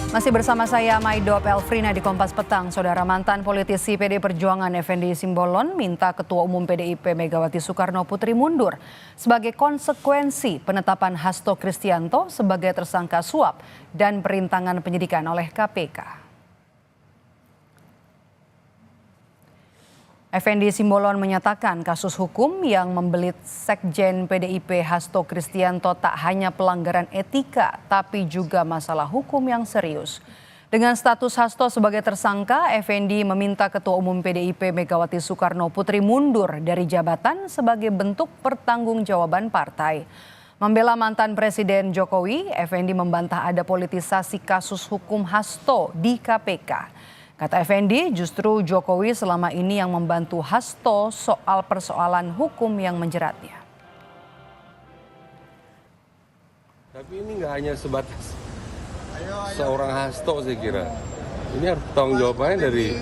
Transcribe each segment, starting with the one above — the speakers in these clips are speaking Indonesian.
Masih bersama saya Maido Elfrina di Kompas Petang. Saudara, mantan politisi PDI Perjuangan Effendi Simbolon minta Ketua Umum PDIP Megawati Soekarno Putri mundur sebagai konsekuensi penetapan Hasto Kristianto sebagai tersangka suap dan perintangan penyidikan oleh KPK. Effendi Simbolon menyatakan kasus hukum yang membelit Sekjen PDIP Hasto Kristianto tak hanya pelanggaran etika, tapi juga masalah hukum yang serius. Dengan status Hasto sebagai tersangka, Effendi meminta Ketua Umum PDIP Megawati Soekarno Putri mundur dari jabatan sebagai bentuk pertanggungjawaban partai. Membela mantan Presiden Jokowi, Effendi membantah ada politisasi kasus hukum Hasto di KPK. Kata Effendi, justru Jokowi selama ini yang membantu Hasto soal persoalan hukum yang menjeratnya. Tapi ini nggak hanya sebatas seorang Hasto, saya kira. Ini harus tanggung jawabannya dari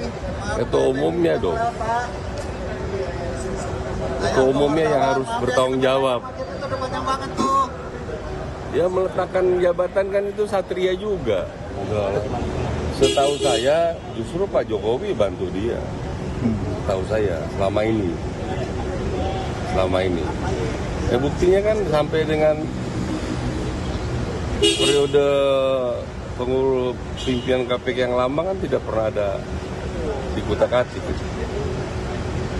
ketua umumnya dong. Ketua umumnya yang harus bertanggung jawab. Ya meletakkan jabatan kan itu satria juga. Setahu saya justru Pak Jokowi bantu dia. Setahu saya selama ini. Ya buktinya kan sampai dengan periode pengurus pimpinan KPK yang lama kan tidak pernah ada dikutak-atik.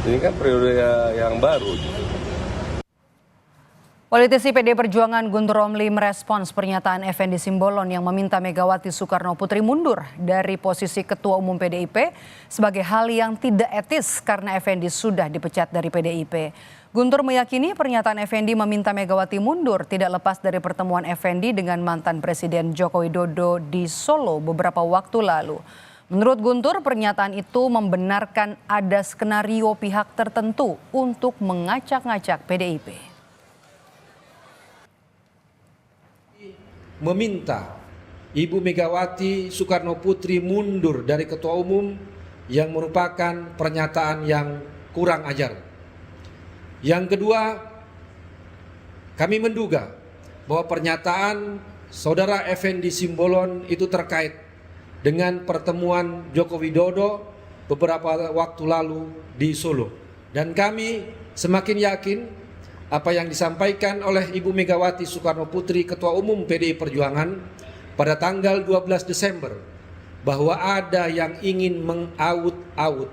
Ini kan periode yang baru. Politisi PDI Perjuangan Guntur Romli merespons pernyataan Effendi Simbolon yang meminta Megawati Soekarno Putri mundur dari posisi Ketua Umum PDIP sebagai hal yang tidak etis karena Effendi sudah dipecat dari PDIP. Guntur meyakini pernyataan Effendi meminta Megawati mundur tidak lepas dari pertemuan Effendi dengan mantan Presiden Joko Widodo di Solo beberapa waktu lalu. Menurut Guntur, pernyataan itu membenarkan ada skenario pihak tertentu untuk mengacak-ngacak PDIP. Meminta Ibu Megawati Soekarno Putri mundur dari Ketua Umum yang merupakan pernyataan yang kurang ajar. Yang kedua, kami menduga bahwa pernyataan Saudara Effendi Simbolon itu terkait dengan pertemuan Joko Widodo beberapa waktu lalu di Solo. Dan kami semakin yakin apa yang disampaikan oleh Ibu Megawati Soekarno Putri Ketua Umum PDI Perjuangan pada tanggal 12 Desember bahwa ada yang ingin mengaut-aut,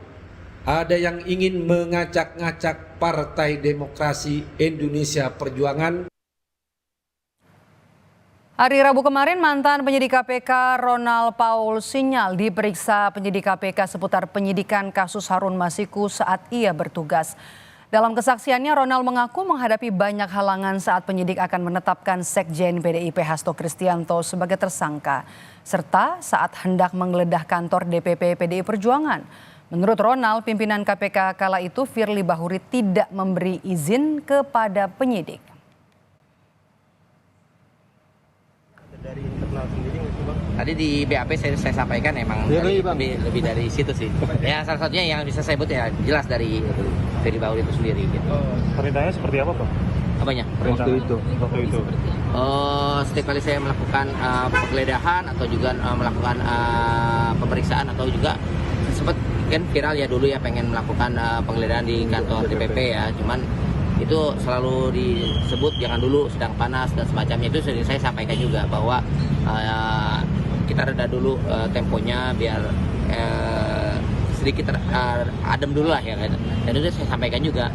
ada yang ingin mengacak-ngacak Partai Demokrasi Indonesia Perjuangan. Hari Rabu kemarin mantan penyidik KPK Ronald Paul Sinyal diperiksa penyidik KPK seputar penyidikan kasus Harun Masiku saat ia bertugas. Dalam kesaksiannya, Ronald mengaku menghadapi banyak halangan saat penyidik akan menetapkan Sekjen PDIP Hasto Kristianto sebagai tersangka, serta saat hendak menggeledah kantor DPP PDI Perjuangan. Menurut Ronald, pimpinan KPK kala itu Firly Bahuri tidak memberi izin kepada penyidik. Dari internal sendiri nggak sih, Bang? Tadi di BAP saya sampaikan emang lebih dari situ sih. Ya salah satunya yang bisa saya sebut ya jelas dari Firly Bahuri itu sendiri. Gitu. Perintahnya seperti apa, Bang? Apanya? Waktu itu. Setiap kali saya melakukan penggeledahan atau juga melakukan pemeriksaan atau juga sempat kan viral ya dulu ya pengen melakukan penggeledahan di kantor DPP ya, cuman itu selalu disebut jangan dulu sedang panas dan semacamnya. Itu sering saya sampaikan juga bahwa kita reda dulu temponya biar sedikit adem dulu lah ya, dan itu saya sampaikan juga.